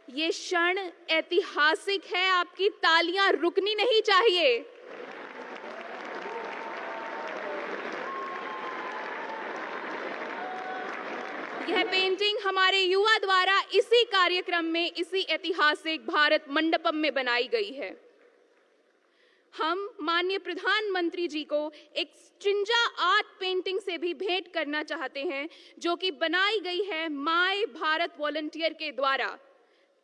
ये क्षण ऐतिहासिक है, आपकी तालियां रुकनी नहीं चाहिए। यह पेंटिंग हमारे युवा द्वारा इसी कार्यक्रम में, इसी ऐतिहासिक भारत मंडपम में बनाई गई है। हम माननीय प्रधानमंत्री जी को एक स्ट्रिंजा आर्ट पेंटिंग से भी भेंट करना चाहते हैं, जो कि बनाई गई है माय भारत वॉलंटियर के द्वारा।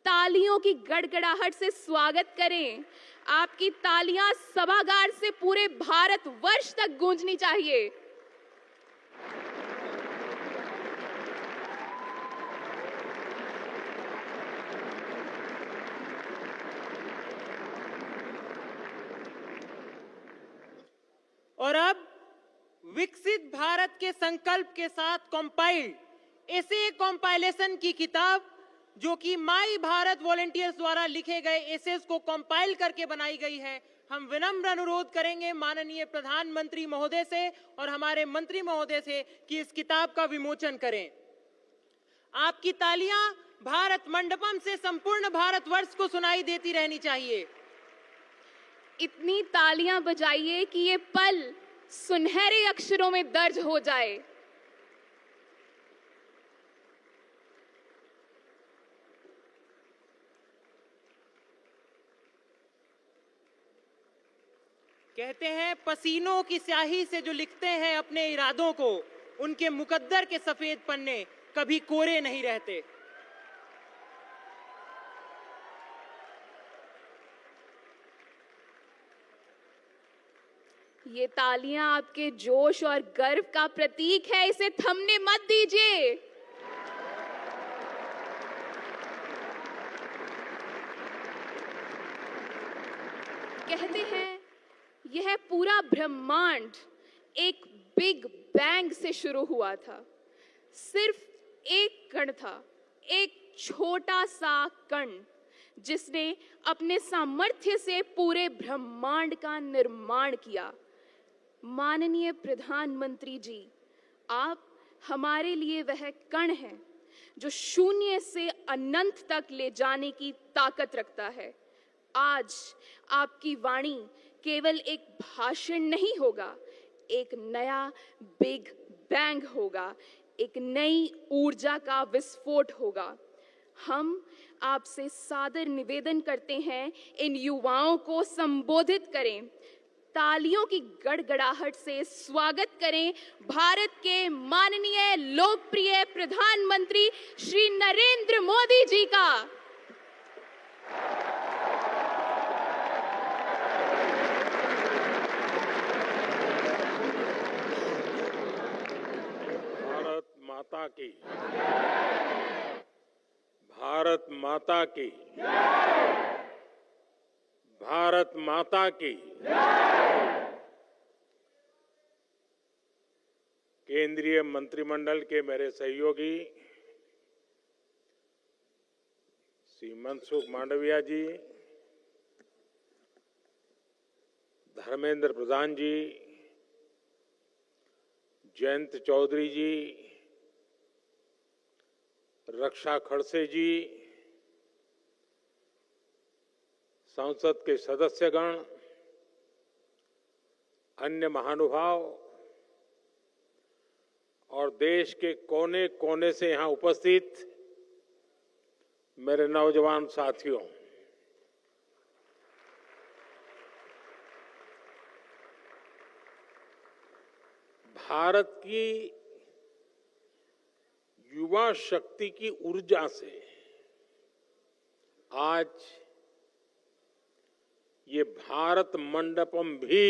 तालियों की गड़गड़ाहट से स्वागत करें। आपकी तालियां सभागार से पूरे भारत वर्ष तक गूंजनी चाहिए। और अब विकसित भारत के संकल्प के साथ कंपाइल्ड एसे कंपाइलेशन की किताब, जो कि माय भारत वॉलंटियर्स द्वारा लिखे गए एसेस को कंपाइल करके बनाई गई है, हम विनम्र अनुरोध करेंगे माननीय प्रधानमंत्री महोदय से और हमारे मंत्री महोदय से कि इस किताब का विमोचन करें। आपकी तालियां भारत मंडपम से संपूर्ण भारतवर्ष को सुनाई देती रहनी चाहिए। इतनी तालियां बजाइए कि ये पल सुनहरे अक्षरों में दर्ज हो जाए। कहते हैं पसीनों की स्याही से जो लिखते हैं अपने इरादों को, उनके मुकद्दर के सफेद पन्ने कभी कोरे नहीं रहते। ये तालियां आपके जोश और गर्व का प्रतीक है, इसे थमने मत दीजिए। कहते हैं यह पूरा ब्रह्मांड एक बिग बैंग से शुरू हुआ था। सिर्फ एक कण था, एक छोटा सा कण, जिसने अपने सामर्थ्य से पूरे ब्रह्मांड का निर्माण किया। माननीय प्रधानमंत्री जी, आप हमारे लिए वह कण हैं जो शून्य से अनंत तक ले जाने की ताकत रखता है। आज आपकी वाणी केवल एक भाषण नहीं होगा, एक नया बिग बैंग होगा, एक नई ऊर्जा का विस्फोट होगा। हम आपसे सादर निवेदन करते हैं, इन युवाओं को संबोधित करें। तालियों की गड़गड़ाहट से स्वागत करें भारत के माननीय लोकप्रिय प्रधानमंत्री श्री नरेंद्र मोदी जी का। भारत माता की, भारत माता की, भारत माता की। केंद्रीय मंत्रिमंडल के मेरे सहयोगी श्री मनसुख मांडविया जी, धर्मेंद्र प्रधान जी, जयंत चौधरी जी, रक्षा खड़से जी, संसद के सदस्यगण, अन्य महानुभाव और देश के कोने कोने से यहां उपस्थित मेरे नौजवान साथियों, भारत की युवा शक्ति की ऊर्जा से आज ये भारत मंडपम भी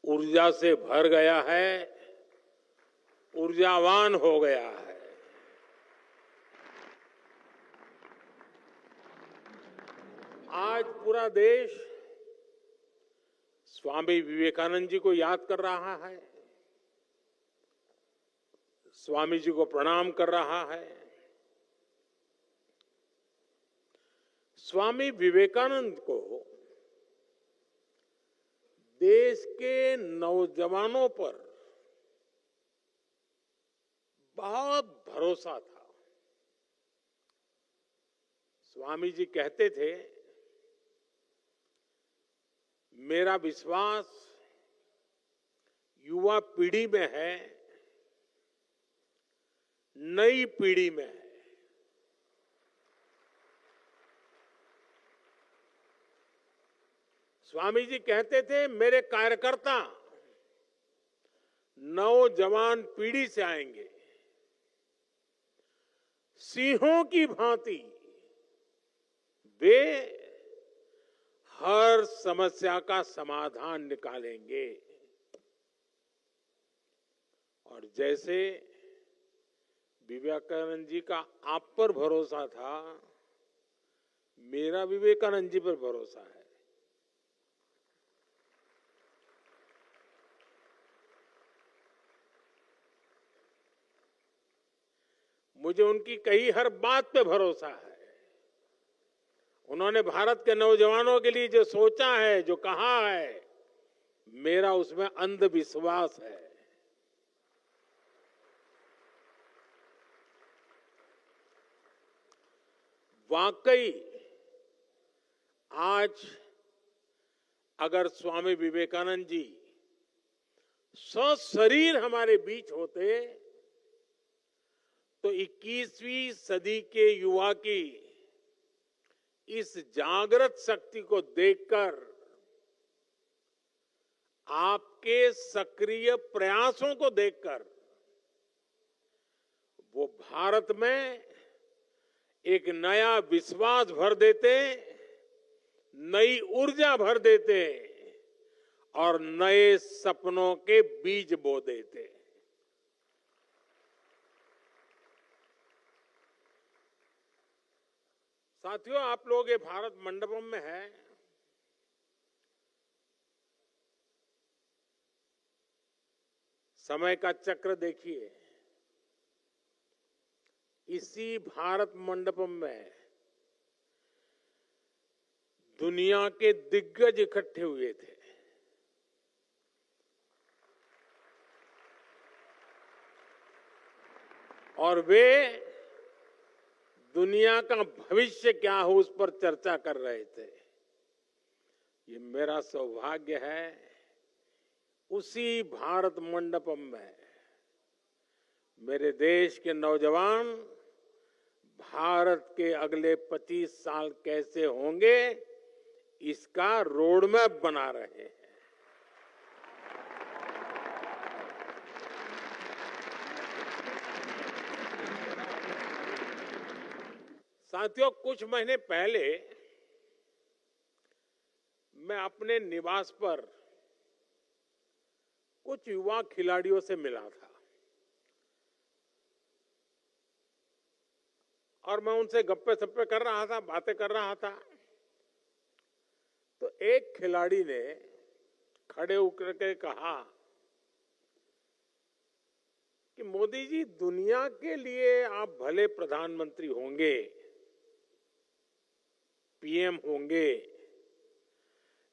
ऊर्जा से भर गया है, ऊर्जावान हो गया है। आज पूरा देश स्वामी विवेकानंद जी को याद कर रहा है, स्वामी जी को प्रणाम कर रहा है। स्वामी विवेकानंद को देश के नौजवानों पर बहुत भरोसा था। स्वामी जी कहते थे, मेरा विश्वास युवा पीढ़ी में है, नई पीढ़ी में है। स्वामी जी कहते थे, मेरे कार्यकर्ता नौजवान पीढ़ी से आएंगे, सिंहों की भांति वे हर समस्या का समाधान निकालेंगे। और जैसे विवेकानंद जी का आप पर भरोसा था, मेरा विवेकानंद जी पर भरोसा है। मुझे उनकी कही हर बात पे भरोसा है। उन्होंने भारत के नौजवानों के लिए जो सोचा है, जो कहा है, मेरा उसमें अंधविश्वास है। वाकई आज अगर स्वामी विवेकानंद जी सशरीर हमारे बीच होते तो 21वीं सदी के युवा की इस जागृत शक्ति को देखकर, आपके सक्रिय प्रयासों को देखकर वो भारत में एक नया विश्वास भर देते, नई ऊर्जा भर देते और नए सपनों के बीज बो देते। साथियों, आप लोग ये भारत मंडपम में है, समय का चक्र देखिए। इसी भारत मंडपम में दुनिया के दिग्गज इकट्ठे हुए थे। और वे दुनिया का भविष्य क्या हो उस पर चर्चा कर रहे थे। ये मेरा सौभाग्य है, उसी भारत मंडपम में मेरे देश के नौजवान भारत के अगले 25 साल कैसे होंगे, इसका रोड मैप बना रहे हैं। साथियों, कुछ महीने पहले मैं अपने निवास पर कुछ युवा खिलाड़ियों से मिला था और मैं उनसे गप्पे सप्पे कर रहा था, बातें कर रहा था। तो एक खिलाड़ी ने खड़े होकर के कहा कि मोदी जी, दुनिया के लिए आप भले प्रधानमंत्री होंगे, पीएम होंगे,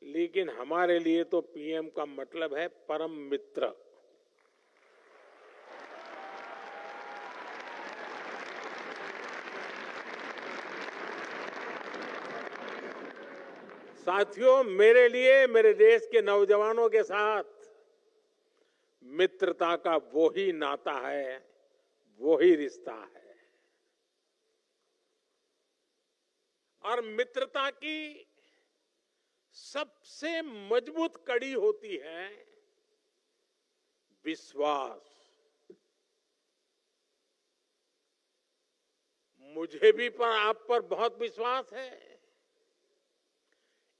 लेकिन हमारे लिए तो पीएम का मतलब है परम मित्र। साथियों, मेरे लिए मेरे देश के नौजवानों के साथ मित्रता का वो ही नाता है, वो ही रिश्ता है। और मित्रता की सबसे मजबूत कड़ी होती है विश्वास। मुझे भी आप पर बहुत विश्वास है।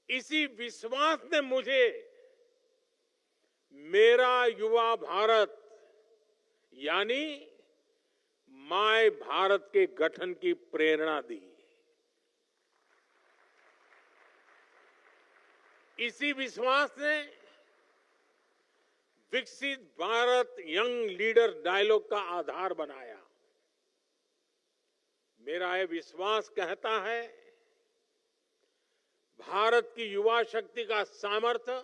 इसी विश्वास ने मुझे मेरा युवा भारत यानी माय भारत के गठन की प्रेरणा दी। इसी विश्वास ने विकसित भारत यंग लीडर डायलॉग का आधार बनाया। मेरा यह विश्वास कहता है, भारत की युवा शक्ति का सामर्थ्य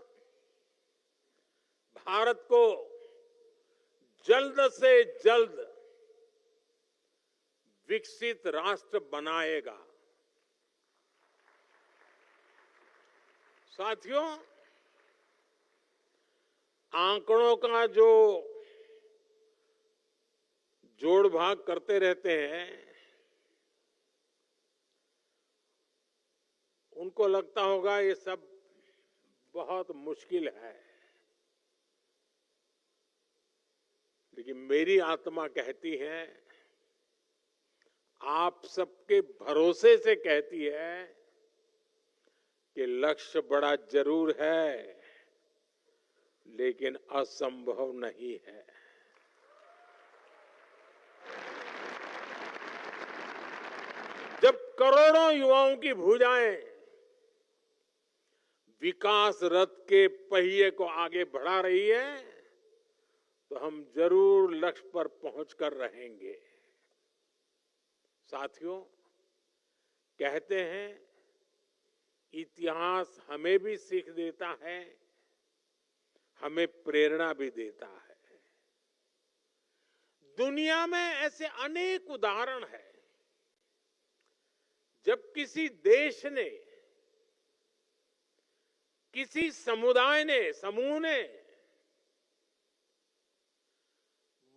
भारत को जल्द से जल्द विकसित राष्ट्र बनाएगा। साथियों, आंकड़ों का जो जोड़ भाग करते रहते हैं, उनको लगता होगा ये सब बहुत मुश्किल है, लेकिन मेरी आत्मा कहती है, आप सबके भरोसे से कहती है कि लक्ष्य बड़ा जरूर है, लेकिन असंभव नहीं है। जब करोड़ों युवाओं की भुजाएं विकास रथ के पहिए को आगे बढ़ा रही है, तो हम जरूर लक्ष्य पर पहुंचकर रहेंगे। साथियों, कहते हैं इतिहास हमें भी सीख देता है, हमें प्रेरणा भी देता है। दुनिया में ऐसे अनेक उदाहरण हैं जब किसी देश ने, किसी समुदाय ने, समूह ने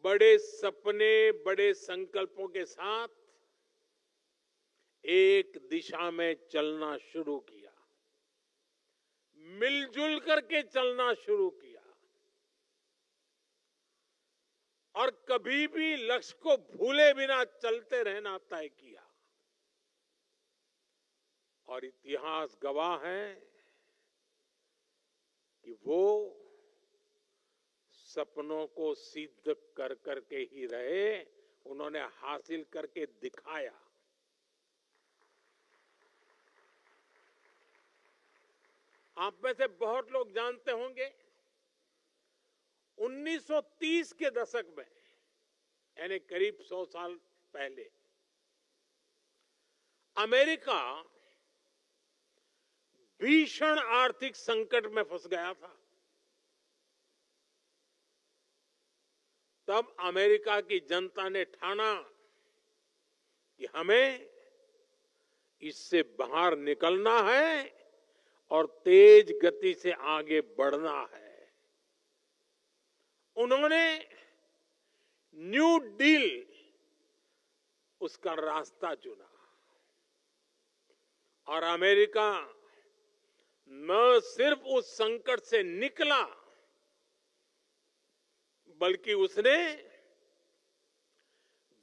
बड़े सपने, बड़े संकल्पों के साथ एक दिशा में चलना शुरू किया, मिलजुल करके चलना शुरू किया और कभी भी लक्ष्य को भूले बिना चलते रहना तय किया। और इतिहास गवाह है कि वो सपनों को सिद्ध कर करके ही रहे, उन्होंने हासिल करके दिखाया। आप में से बहुत लोग जानते होंगे 1930 के दशक में, यानी करीब 100 साल पहले, अमेरिका भीषण आर्थिक संकट में फंस गया था। तब अमेरिका की जनता ने ठाना कि हमें इससे बाहर निकलना है और तेज गति से आगे बढ़ना है। उन्होंने न्यू डील, उसका रास्ता चुना और अमेरिका न सिर्फ उस संकट से निकला, बल्कि उसने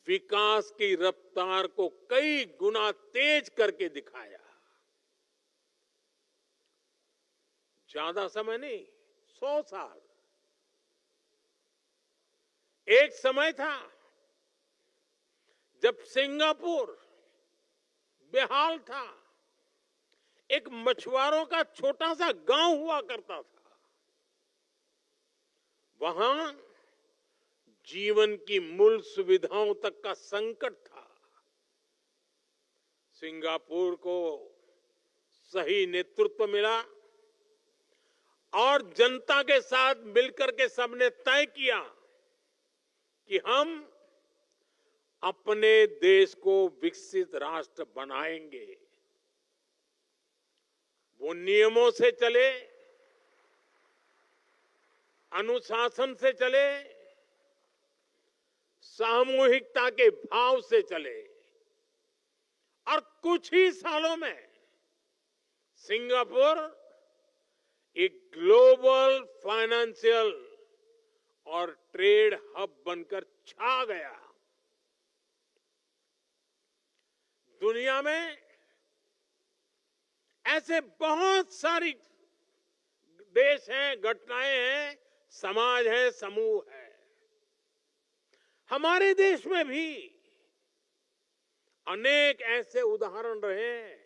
विकास की रफ्तार को कई गुना तेज करके दिखाया। ज्यादा समय नहीं, 100 साल। एक समय था जब सिंगापुर बेहाल था, एक मछुआरों का छोटा सा गांव हुआ करता था। वहां जीवन की मूल सुविधाओं तक का संकट था। सिंगापुर को सही नेतृत्व मिला और जनता के साथ मिलकर के सबने तय किया कि हम अपने देश को विकसित राष्ट्र बनाएंगे। वो नियमों से चले, अनुशासन से चले, सामूहिकता के भाव से चले और कुछ ही सालों में सिंगापुर एक ग्लोबल फाइनेंशियल और ट्रेड हब बनकर छा गया। दुनिया में ऐसे बहुत सारी देश हैं, घटनाएं हैं, समाज है, समूह है। हमारे देश में भी अनेक ऐसे उदाहरण रहे हैं।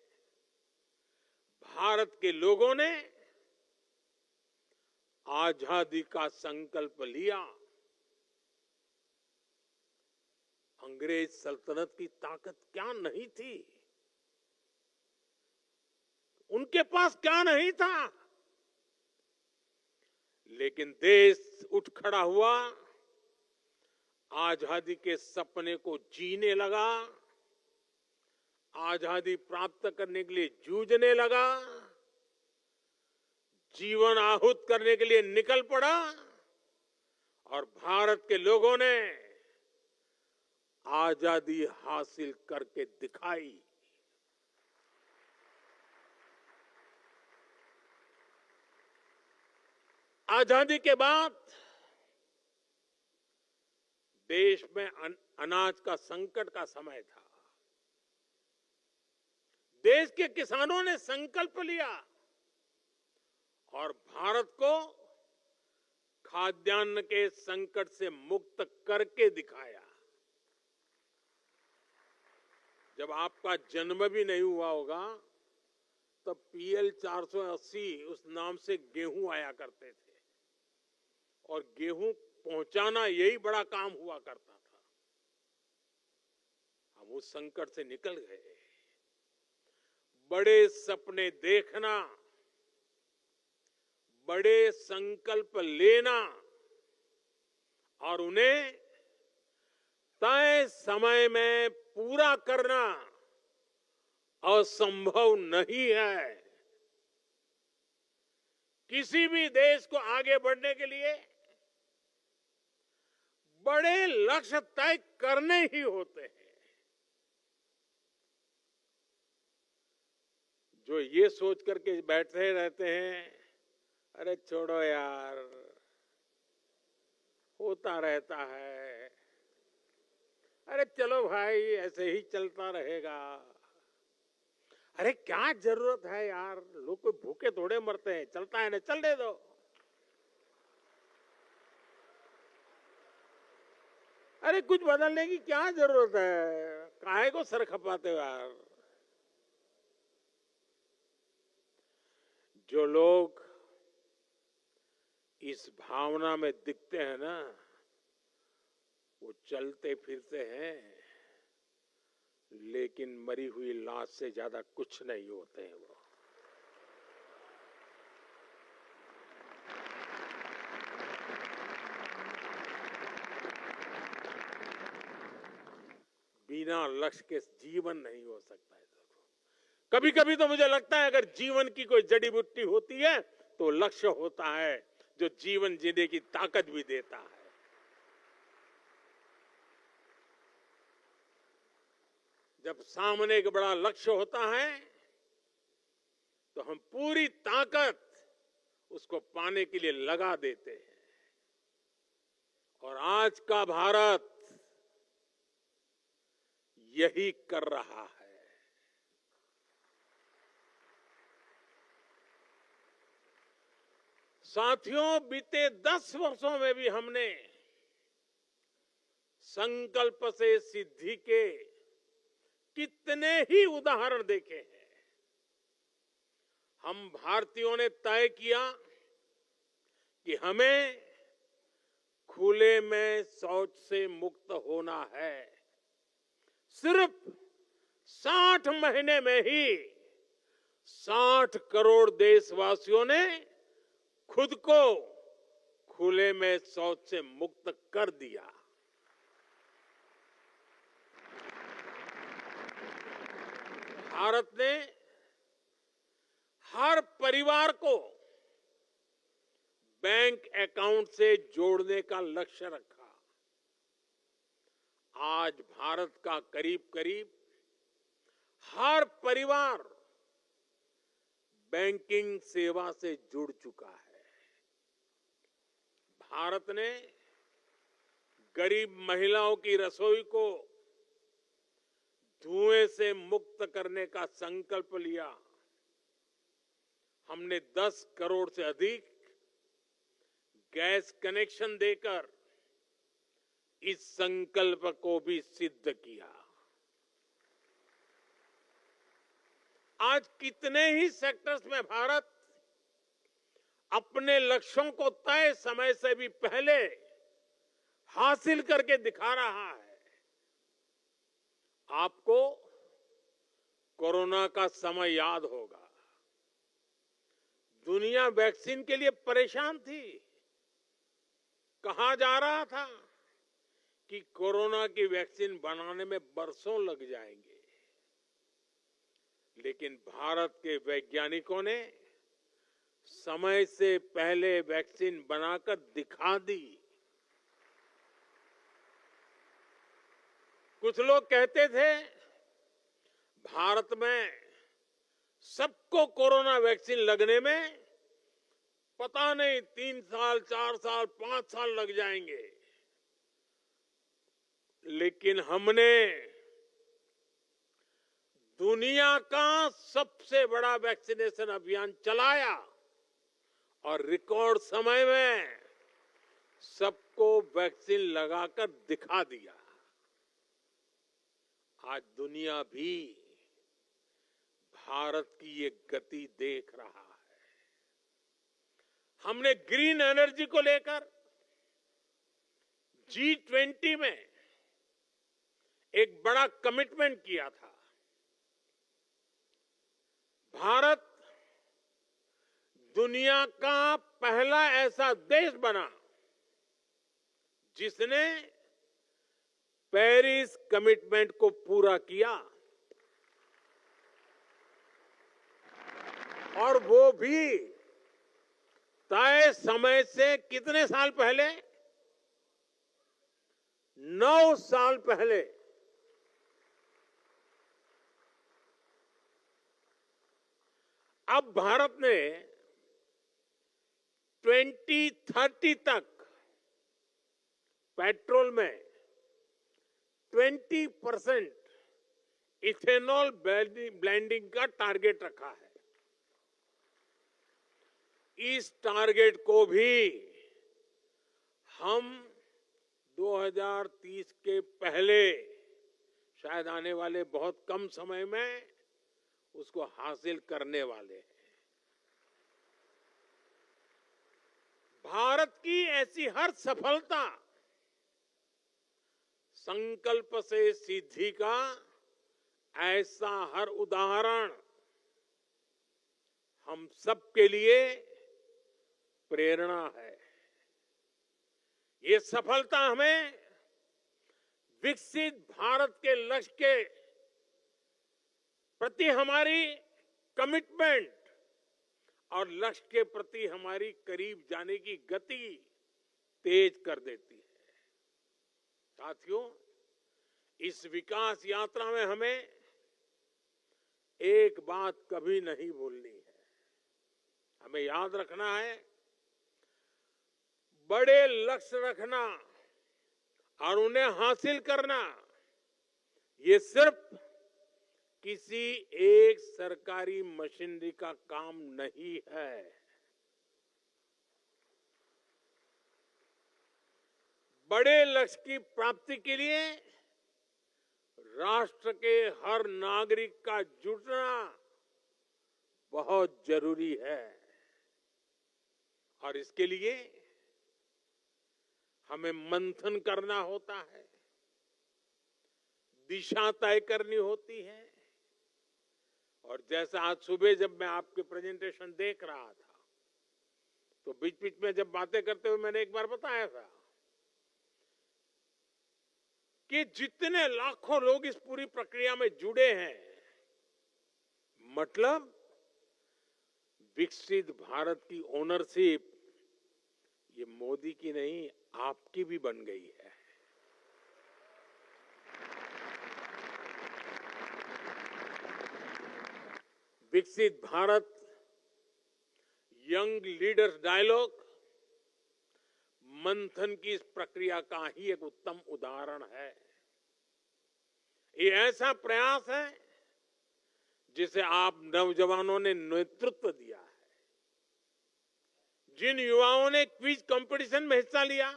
भारत के लोगों ने आजादी का संकल्प लिया। अंग्रेज सल्तनत की ताकत क्या नहीं थी, उनके पास क्या नहीं था, लेकिन देश उठ खड़ा हुआ, आजादी के सपने को जीने लगा, आजादी प्राप्त करने के लिए जूझने लगा जीवन आहूत करने के लिए निकल पड़ा और भारत के लोगों ने आजादी हासिल करके दिखाई। आजादी के बाद देश में अनाज का संकट का समय था। देश के किसानों ने संकल्प लिया और भारत को खाद्यान्न के संकट से मुक्त करके दिखाया। जब आपका जन्म भी नहीं हुआ होगा तब PL 480 उस नाम से गेहूं आया करते थे और गेहूं पहुंचाना यही बड़ा काम हुआ करता था। हम उस संकट से निकल गए। बड़े सपने देखना, बड़े संकल्प लेना और उन्हें तय समय में पूरा करना असंभव नहीं है। किसी भी देश को आगे बढ़ने के लिए बड़े लक्ष्य तय करने ही होते हैं। जो ये सोच करके बैठे रहते हैं, अरे छोड़ो यार, होता रहता है, अरे चलो भाई ऐसे ही चलता रहेगा, अरे क्या जरूरत है यार, लोग कोई भूखे थोड़े मरते हैं, चलता है ना, चलने दो। अरे कुछ बदलने की क्या जरूरत है, काहे को सर खपाते हो यार। जो लोग इस भावना में दिखते हैं ना, वो चलते फिरते हैं लेकिन मरी हुई लाश से ज्यादा कुछ नहीं होते हैं। वो बिना लक्ष्य के जीवन नहीं हो सकता है। कभी कभी तो मुझे लगता है अगर जीवन की कोई जड़ी बूटी होती है तो लक्ष्य होता है, जो जीवन जीने की ताकत भी देता है। जब सामने एक बड़ा लक्ष्य होता है तो हम पूरी ताकत उसको पाने के लिए लगा देते हैं। और आज का भारत यही कर रहा है। साथियों, बीते 10 वर्षों में भी हमने संकल्प से सिद्धि के कितने ही उदाहरण देखे हैं। हम भारतीयों ने तय किया कि हमें खुले में शौच से मुक्त होना है। सिर्फ 60 महीने में ही 60 करोड़ देशवासियों ने खुद को खुले में शौच से मुक्त कर दिया। भारत ने हर परिवार को बैंक अकाउंट से जोड़ने का लक्ष्य रखा। आज भारत का करीब करीब हर परिवार बैंकिंग सेवा से जुड़ चुका है। भारत ने गरीब महिलाओं की रसोई को धुएं से मुक्त करने का संकल्प लिया। हमने 10 करोड़ से अधिक गैस कनेक्शन देकर इस संकल्प को भी सिद्ध किया। आज कितने ही सेक्टर्स में भारत अपने लक्ष्यों को तय समय से भी पहले हासिल करके दिखा रहा है। आपको कोरोना का समय याद होगा। दुनिया वैक्सीन के लिए परेशान थी। कहा जा रहा था कि कोरोना की वैक्सीन बनाने में बरसों लग जाएंगे, लेकिन भारत के वैज्ञानिकों ने समय से पहले वैक्सीन बनाकर दिखा दी। कुछ लोग कहते थे भारत में सबको कोरोना वैक्सीन लगने में पता नहीं 3 साल, 4 साल, 5 साल लग जाएंगे, लेकिन हमने दुनिया का सबसे बड़ा वैक्सीनेशन अभियान चलाया और रिकॉर्ड समय में सबको वैक्सीन लगाकर दिखा दिया। आज दुनिया भी भारत की ये गति देख रहा है। हमने ग्रीन एनर्जी को लेकर G20 में एक बड़ा कमिटमेंट किया था। भारत दुनिया का पहला ऐसा देश बना जिसने पेरिस कमिटमेंट को पूरा किया, और वो भी तय समय से कितने साल पहले? 9 साल पहले। अब भारत ने 2030 तक पेट्रोल में 20% इथेनॉल ब्लेंडिंग का टारगेट रखा है। इस टारगेट को भी हम 2030 के पहले, शायद आने वाले बहुत कम समय में, उसको हासिल करने वाले हैं। भारत की ऐसी हर सफलता संकल्प से सिद्धि का ऐसा हर उदाहरण हम सबके लिए प्रेरणा है। ये सफलता हमें विकसित भारत के लक्ष्य के प्रति हमारी कमिटमेंट और लक्ष्य के प्रति हमारी करीब जाने की गति तेज कर देती है। साथियों, इस विकास यात्रा में हमें एक बात कभी नहीं भूलनी है। हमें याद रखना है, बड़े लक्ष्य रखना और उन्हें हासिल करना ये सिर्फ किसी एक सरकारी मशीनरी का काम नहीं है। बड़े लक्ष्य की प्राप्ति के लिए राष्ट्र के हर नागरिक का जुटना बहुत जरूरी है, और इसके लिए हमें मंथन करना होता है, दिशा तय करनी होती है। और जैसा आज सुबह जब मैं आपके प्रेजेंटेशन देख रहा था, तो बीच बीच में जब बातें करते हुए मैंने एक बार बताया था कि जितने लाखों लोग इस पूरी प्रक्रिया में जुड़े हैं, मतलब विकसित भारत की ओनरशिप ये मोदी की नहीं, आपकी भी बन गई है। विकसित भारत यंग लीडर्स डायलॉग मंथन की इस प्रक्रिया का ही एक उत्तम उदाहरण है। ये ऐसा प्रयास है जिसे आप नौजवानों ने नेतृत्व दिया है। जिन युवाओं ने क्विज कंपटीशन में हिस्सा लिया,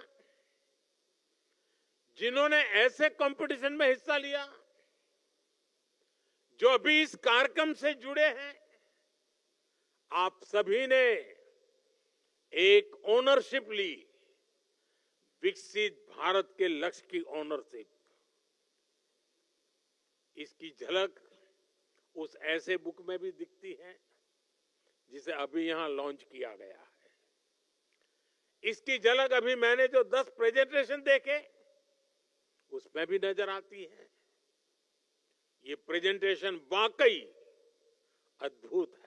जिन्होंने ऐसे कंपटीशन में हिस्सा लिया, जो अभी इस कार्यक्रम से जुड़े हैं, आप सभी ने एक ओनरशिप ली, विकसित भारत के लक्ष्य की ओनरशिप। इसकी झलक उस ऐसे बुक में भी दिखती है जिसे अभी यहां लॉन्च किया गया है। इसकी झलक अभी मैंने जो 10 प्रेजेंटेशन देखे उसमें भी नजर आती है। ये प्रेजेंटेशन वाकई अद्भुत है।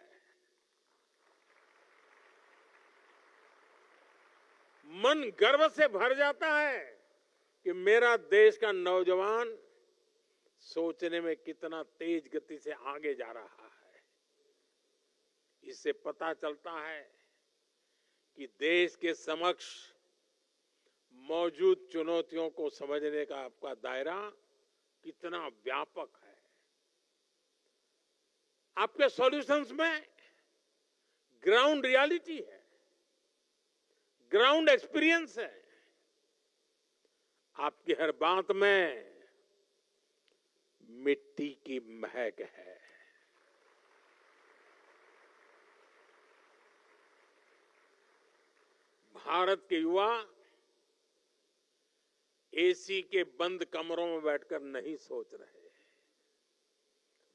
मन गर्व से भर जाता है कि मेरा देश का नौजवान सोचने में कितना तेज गति से आगे जा रहा है। इससे पता चलता है कि देश के समक्ष मौजूद चुनौतियों को समझने का आपका दायरा कितना व्यापक है। आपके सॉल्यूशंस में ग्राउंड रियलिटी है, ग्राउंड एक्सपीरियंस है, आपकी हर बात में मिट्टी की महक है। भारत के युवा एसी के बंद कमरों में बैठकर नहीं सोच रहे।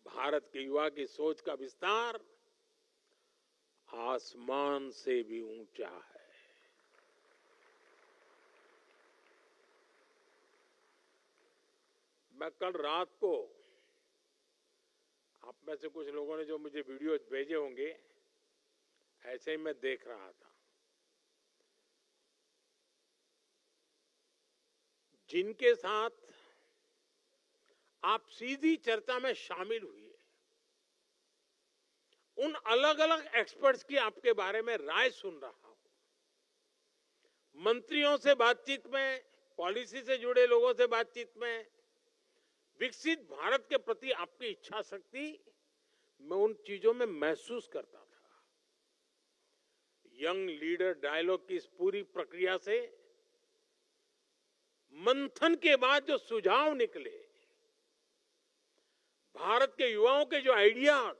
भारत के युवा की सोच का विस्तार आसमान से भी ऊंचा है। मैं कल रात को, आप में से कुछ लोगों ने जो मुझे वीडियो भेजे होंगे, ऐसे ही मैं देख रहा था। जिनके साथ आप सीधी चर्चा में शामिल हुए, उन अलग अलग एक्सपर्ट्स की आपके बारे में राय सुन रहा हूं। मंत्रियों से बातचीत में, पॉलिसी से जुड़े लोगों से बातचीत में, विकसित भारत के प्रति आपकी इच्छा शक्ति मैं उन चीजों में महसूस करता था। यंग लीडर डायलॉग की इस पूरी प्रक्रिया से मंथन के बाद जो सुझाव निकले, भारत के युवाओं के जो आइडियाज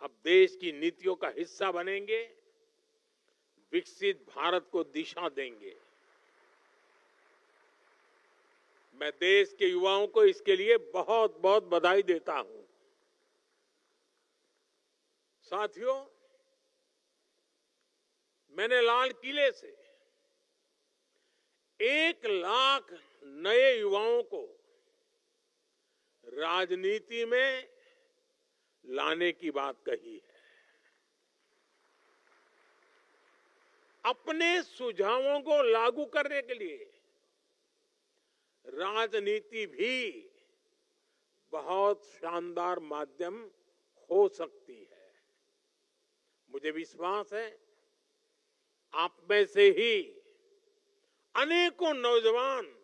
अब देश की नीतियों का हिस्सा बनेंगे, विकसित भारत को दिशा देंगे। मैं देश के युवाओं को इसके लिए बहुत बहुत बधाई देता हूं। साथियों, मैंने लाल किले से 1 लाख नए युवाओं को राजनीति में लाने की बात कही है। अपने सुझावों को लागू करने के लिए राजनीति भी बहुत शानदार माध्यम हो सकती है। मुझे विश्वास है आप में से ही अनेकों नौजवान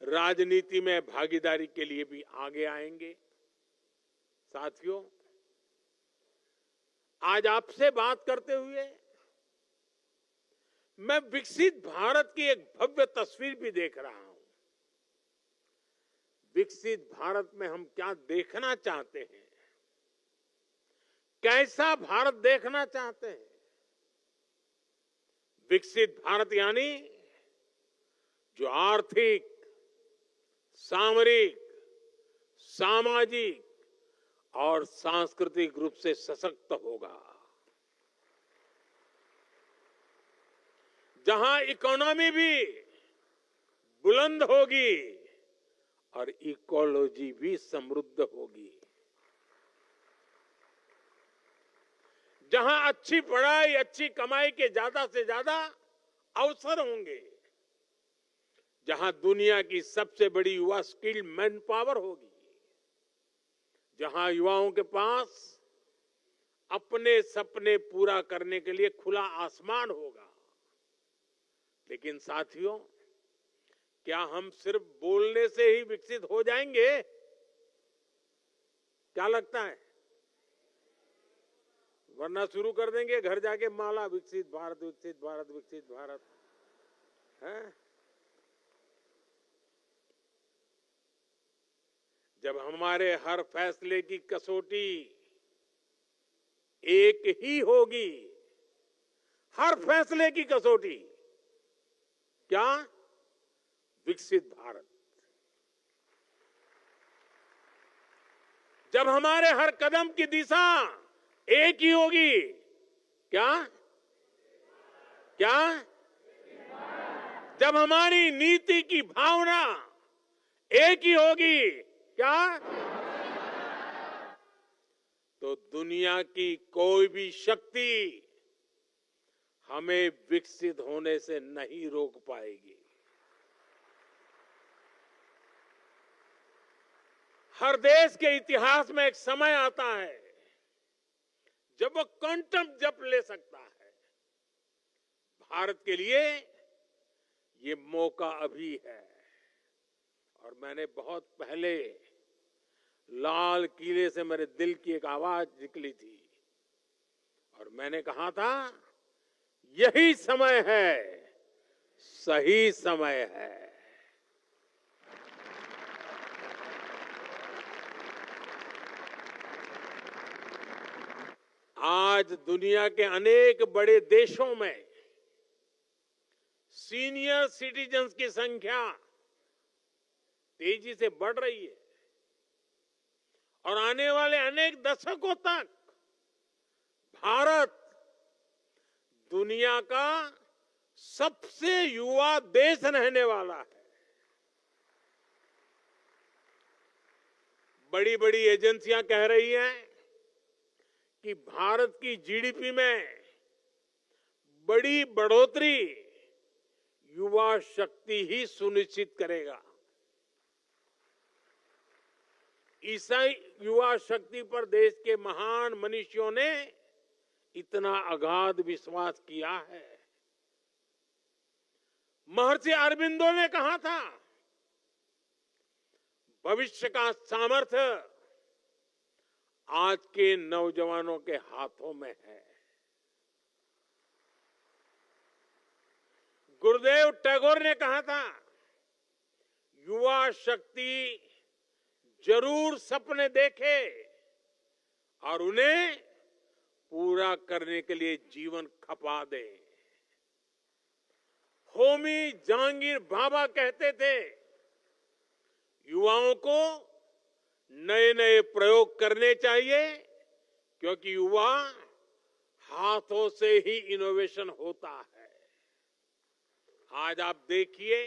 राजनीति में भागीदारी के लिए भी आगे आएंगे। साथियों, आज आपसे बात करते हुए मैं विकसित भारत की एक भव्य तस्वीर भी देख रहा हूं। विकसित भारत में हम क्या देखना चाहते हैं, कैसा भारत देखना चाहते हैं। विकसित भारत यानी जो आर्थिक, सामरिक, सामाजिक और सांस्कृतिक रूप से सशक्त होगा, जहां इकोनॉमी भी बुलंद होगी और इकोलॉजी भी समृद्ध होगी, जहां अच्छी पढ़ाई, अच्छी कमाई के ज्यादा से ज्यादा अवसर होंगे, जहां दुनिया की सबसे बड़ी युवा स्किल्ड मैन पावर होगी, जहां युवाओं के पास अपने सपने पूरा करने के लिए खुला आसमान होगा। लेकिन साथियों, क्या हम सिर्फ बोलने से ही विकसित हो जाएंगे? क्या लगता है? वरना शुरू कर देंगे घर जाके माला, विकसित भारत, विकसित भारत, विकसित भारत है। जब हमारे हर फैसले की कसौटी एक ही होगी, हर फैसले की कसौटी क्या? विकसित भारत। जब हमारे हर कदम की दिशा एक ही होगी, क्या? क्या? जब हमारी नीति की भावना एक ही होगी, क्या? तो दुनिया की कोई भी शक्ति हमें विकसित होने से नहीं रोक पाएगी। हर देश के इतिहास में एक समय आता है जब वो क्वांटम जंप ले सकता है। भारत के लिए ये मौका अभी है। और मैंने बहुत पहले लाल किले से मेरे दिल की एक आवाज निकली थी और मैंने कहा था, यही समय है, सही समय है। आज दुनिया के अनेक बड़े देशों में सीनियर सिटीजन्स की संख्या तेजी से बढ़ रही है और आने वाले अनेक दशकों तक भारत दुनिया का सबसे युवा देश रहने वाला है। बड़ी बड़ी एजेंसियां कह रही हैं कि भारत की जीडीपी में बड़ी बढ़ोतरी युवा शक्ति ही सुनिश्चित करेगा। इसी युवा शक्ति पर देश के महान मनीषियों ने इतना अगाध विश्वास किया है। महर्षि अरबिंदो ने कहा था, भविष्य का सामर्थ्य आज के नौजवानों के हाथों में है। गुरुदेव टैगोर ने कहा था, युवा शक्ति जरूर सपने देखे और उन्हें पूरा करने के लिए जीवन खपा दे। होमी जहांगीर भाभा कहते थे, युवाओं को नए नए प्रयोग करने चाहिए क्योंकि युवा हाथों से ही इनोवेशन होता है। आज आप देखिए,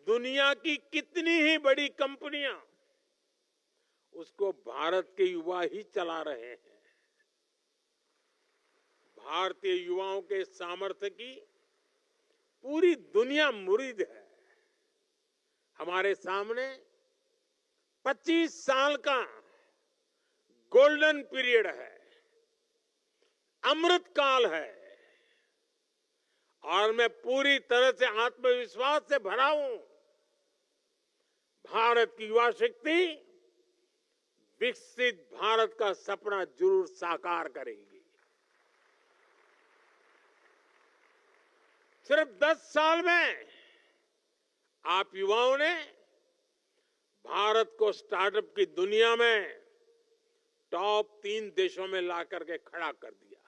दुनिया की कितनी ही बड़ी कंपनियां उसको भारत के युवा ही चला रहे हैं। भारतीय युवाओं के सामर्थ्य की पूरी दुनिया मुरीद है। हमारे सामने 25 साल का गोल्डन पीरियड है, अमृत काल है और मैं पूरी तरह से आत्मविश्वास से भरा हूं। भारत की युवा शक्ति विकसित भारत का सपना जरूर साकार करेगी। सिर्फ 10 साल में आप युवाओं ने भारत को स्टार्टअप की दुनिया में टॉप 3 देशों में ला करके खड़ा कर दिया।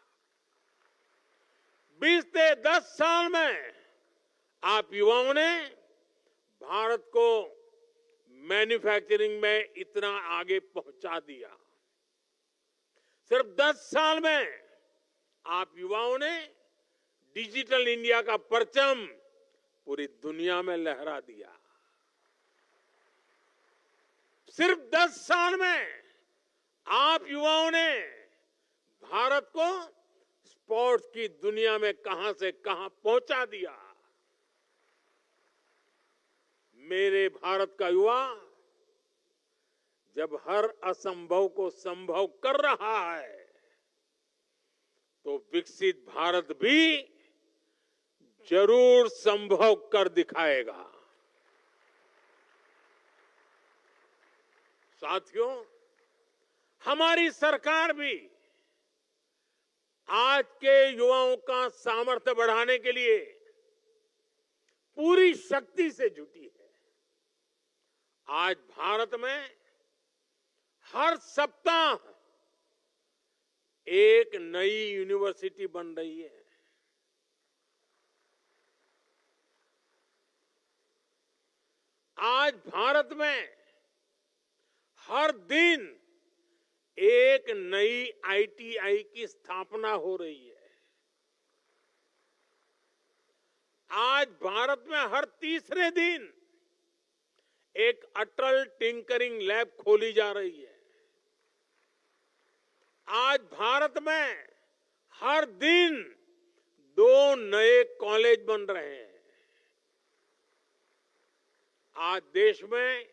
20 से 10 साल में आप युवाओं ने भारत को मैन्युफैक्चरिंग में इतना आगे पहुंचा दिया। सिर्फ 10 साल में आप युवाओं ने डिजिटल इंडिया का परचम पूरी दुनिया में लहरा दिया। सिर्फ 10 साल में आप युवाओं ने भारत को स्पोर्ट्स की दुनिया में कहां से कहां पहुंचा दिया। मेरे भारत का युवा जब हर असंभव को संभव कर रहा है तो विकसित भारत भी जरूर संभव कर दिखाएगा। साथियों, हमारी सरकार भी आज के युवाओं का सामर्थ्य बढ़ाने के लिए पूरी शक्ति से जुटी है। आज भारत में हर सप्ताह एक नई यूनिवर्सिटी बन रही है। आज भारत में हर दिन एक नई आईटीआई की स्थापना हो रही है। आज भारत में हर तीसरे दिन एक अटल टिंकरिंग लैब खोली जा रही है। आज भारत में हर दिन 2 नए कॉलेज बन रहे हैं। आज देश में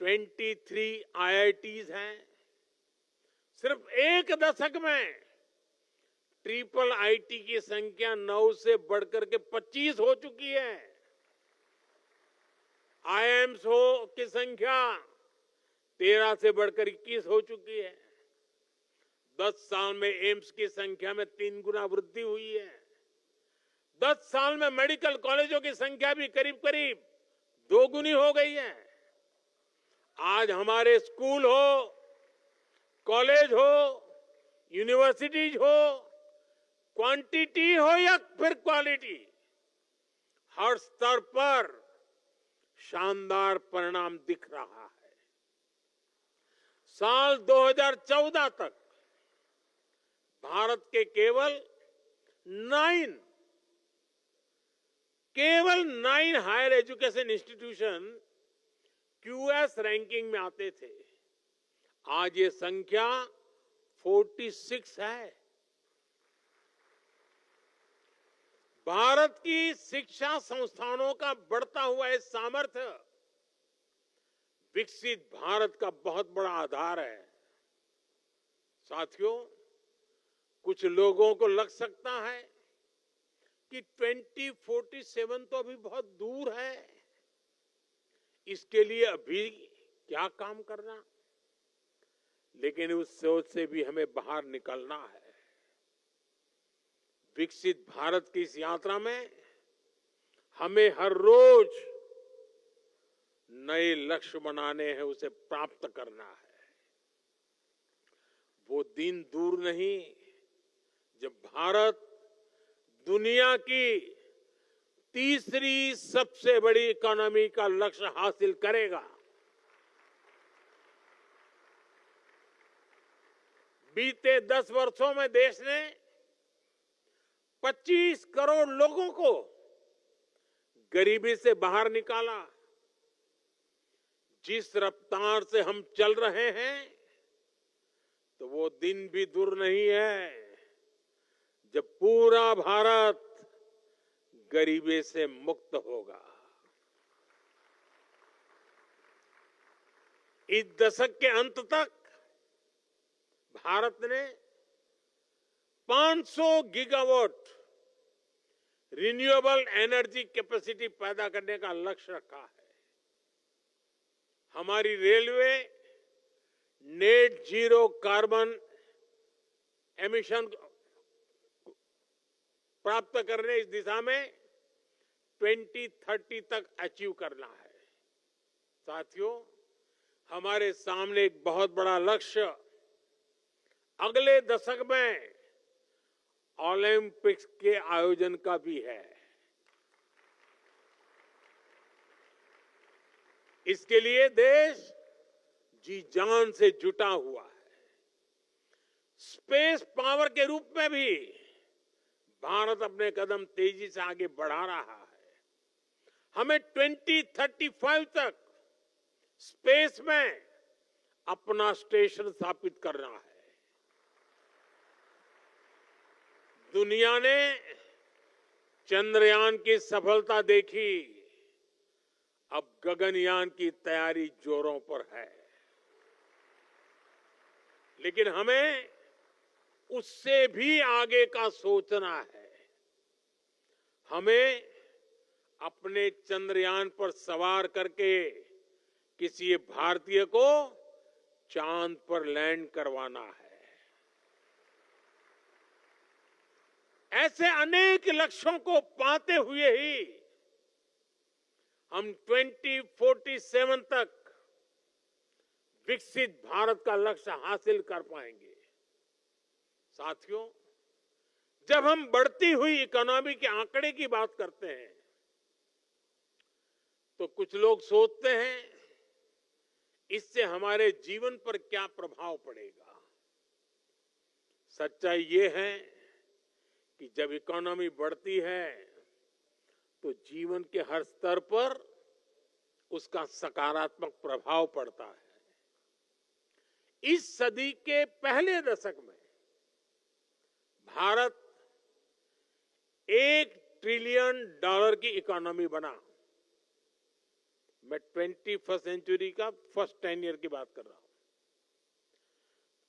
23 IITs हैं। सिर्फ एक दशक में ट्रिपल आईटी की संख्या 9 से बढ़कर के 25 हो चुकी है। IIMs की संख्या 13 से बढ़कर 21 हो चुकी है। 10 साल में एम्स की संख्या में 3 गुना वृद्धि हुई है। 10 साल में मेडिकल कॉलेजों की संख्या भी करीब करीब 2 गुनी हो गई है। आज हमारे स्कूल हो, कॉलेज हो, यूनिवर्सिटीज हो, क्वांटिटी हो या फिर क्वालिटी, हर स्तर पर शानदार परिणाम दिख रहा है। साल 2014 तक भारत के केवल 9 higher education institution QS ranking में आते थे। आज ये संख्या 46 है। भारत की शिक्षा संस्थानों का बढ़ता हुआ ये सामर्थ्य विकसित भारत का बहुत बड़ा आधार है। साथियों, कुछ लोगों को लग सकता है कि 2047 तो अभी बहुत दूर है, इसके लिए अभी क्या काम करना। लेकिन उस सोच से भी हमें बाहर निकलना है। विकसित भारत की इस यात्रा में हमें हर रोज नए लक्ष्य बनाने हैं, उसे प्राप्त करना है। वो दिन दूर नहीं जब भारत दुनिया की तीसरी सबसे बड़ी इकोनॉमी का लक्ष्य हासिल करेगा। बीते 10 वर्षों में देश ने 25 करोड़ लोगों को गरीबी से बाहर निकाला। जिस रफ्तार से हम चल रहे हैं तो वो दिन भी दूर नहीं है जब पूरा भारत गरीबी से मुक्त होगा। इस दशक के अंत तक भारत ने 500 गीगावाट रिन्यूएबल एनर्जी कैपेसिटी पैदा करने का लक्ष्य रखा है। हमारी railway net zero carbon emission प्राप्त करने इस दिशा में 2030 तक अचीव करना है। साथियों, हमारे सामने एक बहुत बड़ा लक्ष्य अगले दशक में ओलंपिक्स के आयोजन का भी है। इसके लिए देश जी जान से जुटा हुआ है। स्पेस पावर के रूप में भी भारत अपने कदम तेजी से आगे बढ़ा रहा है। हमें 2035 तक स्पेस में अपना स्टेशन स्थापित करना है। दुनिया ने चंद्रयान की सफलता देखी, अब गगनयान की तैयारी जोरों पर है। लेकिन हमें उससे भी आगे का सोचना है। हमें अपने चंद्रयान पर सवार करके किसी भारतीय को चांद पर लैंड करवाना है। ऐसे अनेक लक्ष्यों को पाते हुए ही हम 2047 तक विकसित भारत का लक्ष्य हासिल कर पाएंगे। साथियों, जब हम बढ़ती हुई इकोनॉमी के आंकड़े की बात करते हैं तो कुछ लोग सोचते हैं इससे हमारे जीवन पर क्या प्रभाव पड़ेगा। सच्चाई ये है कि जब इकोनॉमी बढ़ती है तो जीवन के हर स्तर पर उसका सकारात्मक प्रभाव पड़ता है। इस सदी के पहले दशक में भारत $1 ट्रिलियन की इकोनॉमी बना। मैं 21st सेंचुरी का फर्स्ट 10 ईयर की बात कर रहा हूं।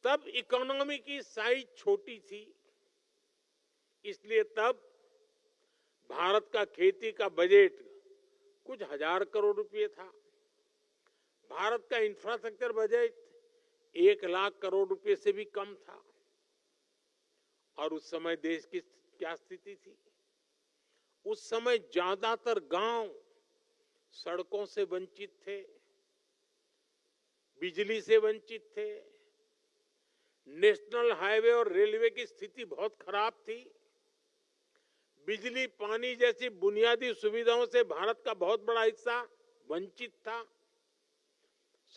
तब इकोनॉमी की साइज छोटी थी, इसलिए तब भारत का खेती का बजट कुछ 1000 करोड़ रुपए था। भारत का इंफ्रास्ट्रक्चर बजट 1 लाख करोड़ रुपए से भी कम था। और उस समय देश की क्या स्थिति थी? उस समय ज्यादातर गांव सड़कों से वंचित थे, बिजली से वंचित थे, नेशनल हाईवे और रेलवे की स्थिति बहुत खराब थी। बिजली, पानी जैसी बुनियादी सुविधाओं से भारत का बहुत बड़ा हिस्सा वंचित था।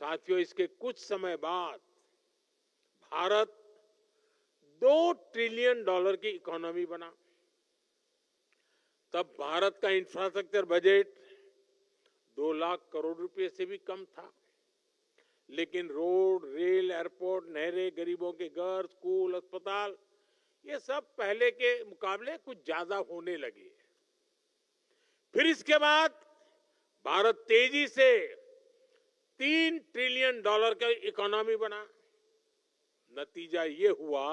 साथियों, इसके कुछ समय बाद भारत $2 ट्रिलियन की इकोनॉमी बना। तब भारत का इंफ्रास्ट्रक्चर बजट 2 लाख करोड़ रुपए से भी कम था। लेकिन रोड, रेल, एयरपोर्ट, नहरें, गरीबों के घर, स्कूल, अस्पताल, ये सब पहले के मुकाबले कुछ ज्यादा होने लगे। फिर इसके बाद भारत तेजी से $3 ट्रिलियन की इकोनॉमी बना। नतीजा ये हुआ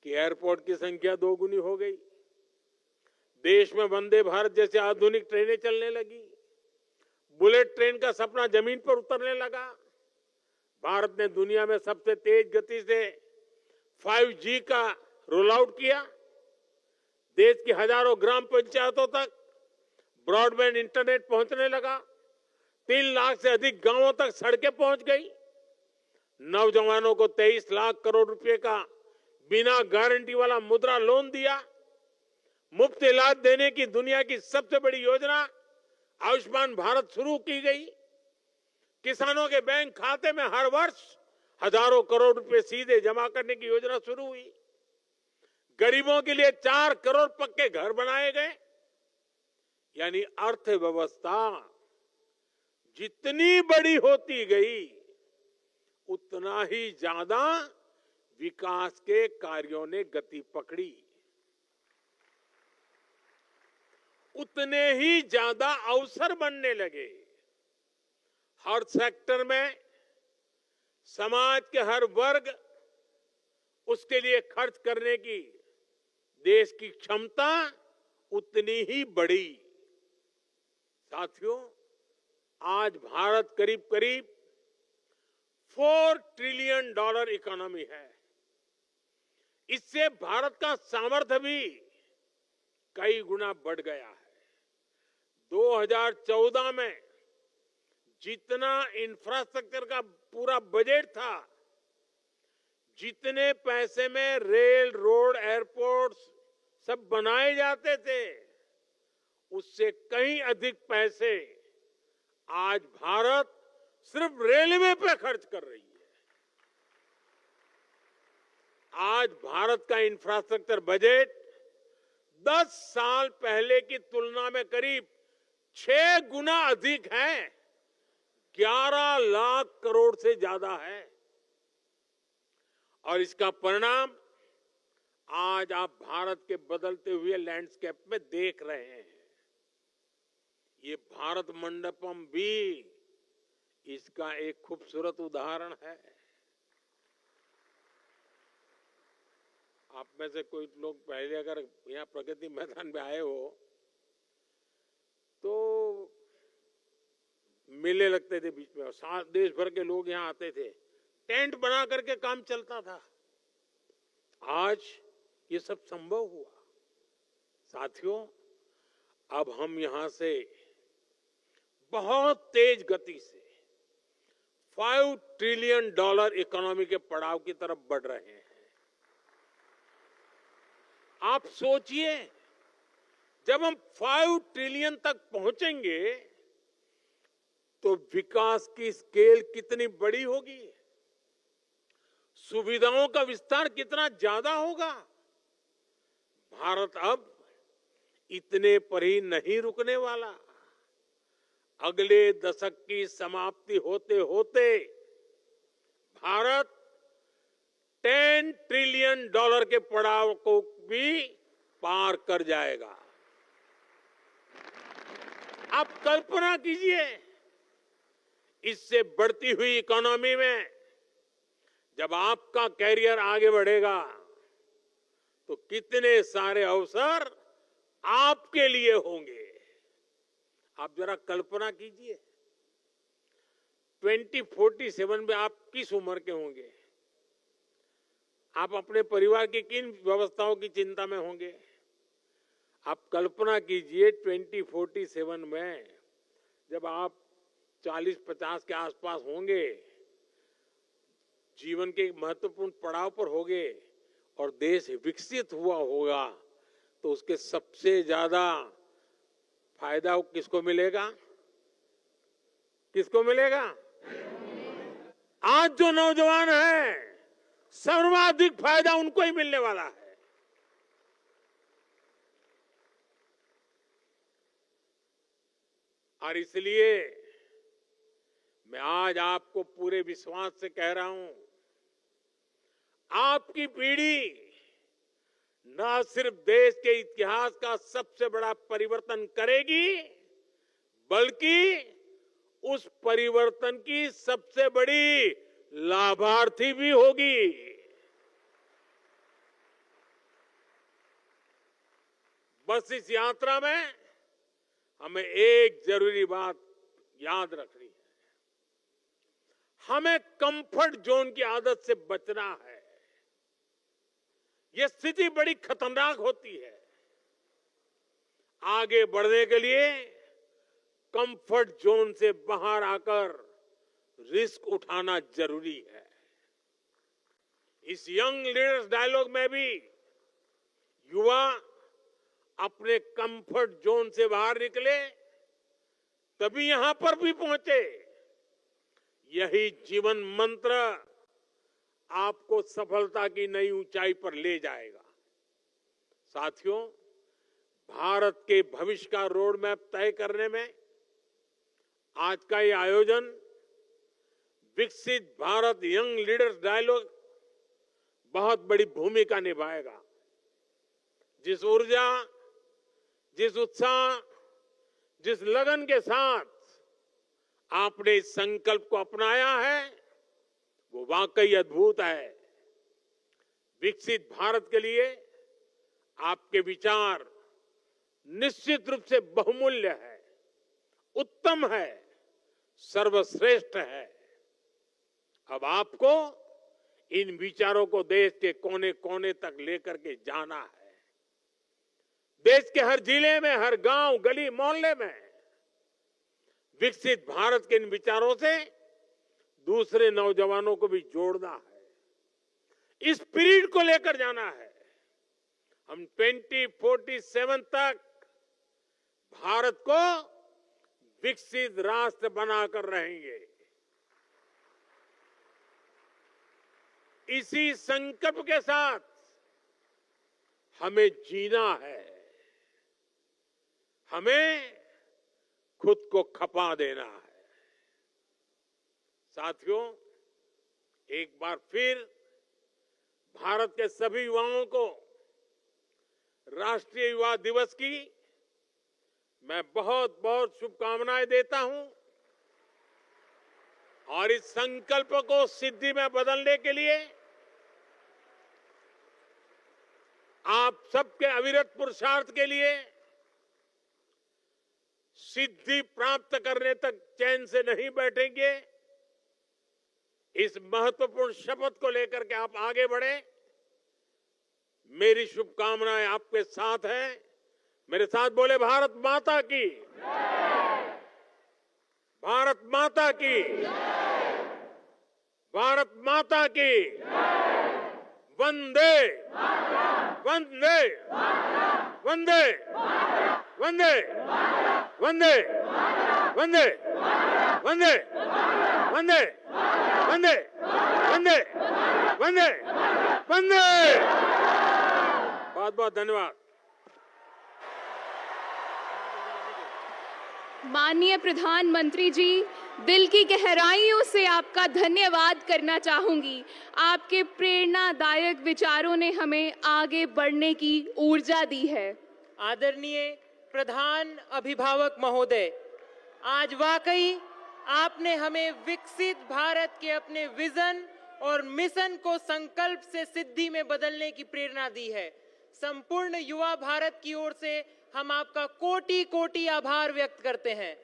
कि एयरपोर्ट की संख्या 2 गुनी हो गई। देश में वंदे भारत जैसे आधुनिक ट्रेनें चलने लगी। बुलेट ट्रेन का सपना जमीन पर उतरने लगा। भारत ने दुनिया में सबसे तेज गति से 5G का रोल आउट किया। देश की हजारों ग्राम पंचायतों तक ब्रॉडबैंड इंटरनेट पहुंचने लगा। 3 लाख से अधिक गांवों तक सड़कें पहुंच गई। नौजवानों को 23 लाख करोड़ रुपए का बिना गारंटी वाला मुद्रा लोन दिया। मुफ्त इलाज देने की दुनिया की सबसे बड़ी योजना आयुष्मान भारत शुरू की गई। किसानों के बैंक खाते में हर वर्ष हजारों करोड़ रुपए सीधे जमा करने की योजना शुरू हुई। गरीबों के लिए 4 करोड़ पक्के घर बनाए गए। यानी अर्थव्यवस्था जितनी बड़ी होती गई, उतना ही ज्यादा विकास के कार्यों ने गति पकड़ी, उतने ही ज्यादा अवसर बनने लगे। हर सेक्टर में समाज के हर वर्ग उसके लिए खर्च करने की देश की क्षमता उतनी ही बढ़ी। साथियों, आज भारत करीब करीब $4 ट्रिलियन इकोनॉमी है। इससे भारत का सामर्थ्य भी कई गुना बढ़ गया है। 2014 में जितना इंफ्रास्ट्रक्चर का पूरा बजट था, जितने पैसे में रेल, रोड, एयरपोर्ट सब बनाए जाते थे, उससे कहीं अधिक पैसे आज भारत सिर्फ रेलवे पे खर्च कर रही है। आज भारत का इंफ्रास्ट्रक्चर बजट 10 साल पहले की तुलना में करीब 6 गुना अधिक है। 11 लाख करोड़ से ज्यादा है। और इसका परिणाम आज आप भारत के बदलते हुए लैंडस्केप में देख रहे हैं। ये भारत मंडपम भी इसका एक खूबसूरत उदाहरण है। आप में से कोई लोग पहले अगर यहाँ प्रगति मैदान में आए हो तो मेले लगते थे बीच में, और देश भर के लोग यहाँ आते थे। टेंट बना करके काम चलता था। आज ये सब संभव हुआ। साथियों, अब हम यहां से बहुत तेज गति से $5 ट्रिलियन इकोनॉमी के पड़ाव की तरफ बढ़ रहे हैं। आप सोचिए, जब हम 5 ट्रिलियन तक पहुंचेंगे तो विकास की स्केल कितनी बड़ी होगी, सुविधाओं का विस्तार कितना ज्यादा होगा। भारत अब इतने पर ही नहीं रुकने वाला। अगले दशक की समाप्ति होते होते भारत $10 ट्रिलियन के पड़ाव को भी पार कर जाएगा। आप कल्पना कीजिए, इससे बढ़ती हुई इकोनॉमी में जब आपका कैरियर आगे बढ़ेगा तो कितने सारे अवसर आपके लिए होंगे। आप जरा कल्पना कीजिए, 2047 में आप किस उम्र के होंगे? आप अपने परिवार की किन व्यवस्थाओं की चिंता में होंगे? आप कल्पना कीजिए 2047 में जब आप 40-50 के आसपास होंगे, जीवन के एक महत्वपूर्ण पड़ाव पर होंगे और देश विकसित हुआ होगा, तो उसके सबसे ज्यादा फायदा किसको मिलेगा? किसको मिलेगा? आज जो नौजवान हैं, सर्वाधिक फायदा उनको ही मिलने वाला है। और इसलिए मैं आज आपको पूरे विश्वास से कह रहा हूं, आपकी पीढ़ी न सिर्फ देश के इतिहास का सबसे बड़ा परिवर्तन करेगी, बल्कि उस परिवर्तन की सबसे बड़ी लाभार्थी भी होगी। बस इस यात्रा में हमें एक जरूरी बात याद रखनी है, हमें कंफर्ट जोन की आदत से बचना है। यह स्थिति बड़ी खतरनाक होती है। आगे बढ़ने के लिए कंफर्ट जोन से बाहर आकर रिस्क उठाना जरूरी है। इस यंग लीडर्स डायलॉग में भी युवा अपने कंफर्ट जोन से बाहर निकले, तभी यहां पर भी पहुंचे। यही जीवन मंत्र आपको सफलता की नई ऊंचाई पर ले जाएगा। साथियों, भारत के भविष्य का रोड मैप तय करने में आज का ये आयोजन विकसित भारत यंग लीडर्स डायलॉग बहुत बड़ी भूमिका निभाएगा। जिस ऊर्जा, जिस उत्साह, जिस लगन के साथ आपने इस संकल्प को अपनाया है, वो वाकई अद्भुत है। विकसित भारत के लिए आपके विचार निश्चित रूप से बहुमूल्य है, उत्तम है, सर्वश्रेष्ठ है। अब आपको इन विचारों को देश के कोने कोने तक लेकर के जाना है। देश के हर जिले में, हर गांव, गली, मोहल्ले में विकसित भारत के इन विचारों से दूसरे नौजवानों को भी जोड़ना है। इस स्पिरिट को लेकर जाना है। हम 2047 तक भारत को विकसित राष्ट्र बनाकर रहेंगे। इसी संकल्प के साथ हमें जीना है। हमें खुद को खपा देना है। साथियों, एक बार फिर भारत के सभी युवाओं को राष्ट्रीय युवा दिवस की मैं बहुत बहुत शुभकामनाएं देता हूं। और इस संकल्प को सिद्धि में बदलने के लिए आप सबके अविरत पुरुषार्थ के लिए सिद्धि प्राप्त करने तक चैन से नहीं बैठेंगे। इस महत्वपूर्ण शपथ को लेकर के आप आगे बढ़े। मेरी शुभकामनाएं आपके साथ हैं। मेरे साथ बोले, भारत माता की, भारत माता की, भारत माता की, वंदे वंदे वंदे वंदे वंदे वंदे वंदे वंदे वंदे वंदे वंदे वंदे। बहुत बहुत धन्यवाद। माननीय प्रधानमंत्री जी, दिल की गहराइयों से आपका धन्यवाद करना चाहूंगी। आपके प्रेरणादायक विचारों ने हमें आगे बढ़ने की ऊर्जा दी है। आदरणीय प्रधान अभिभावक महोदय, आज वाकई आपने हमें विकसित भारत के अपने विजन और मिशन को संकल्प से सिद्धि में बदलने की प्रेरणा दी है। संपूर्ण युवा भारत की ओर से हम आपका कोटि कोटि आभार व्यक्त करते हैं।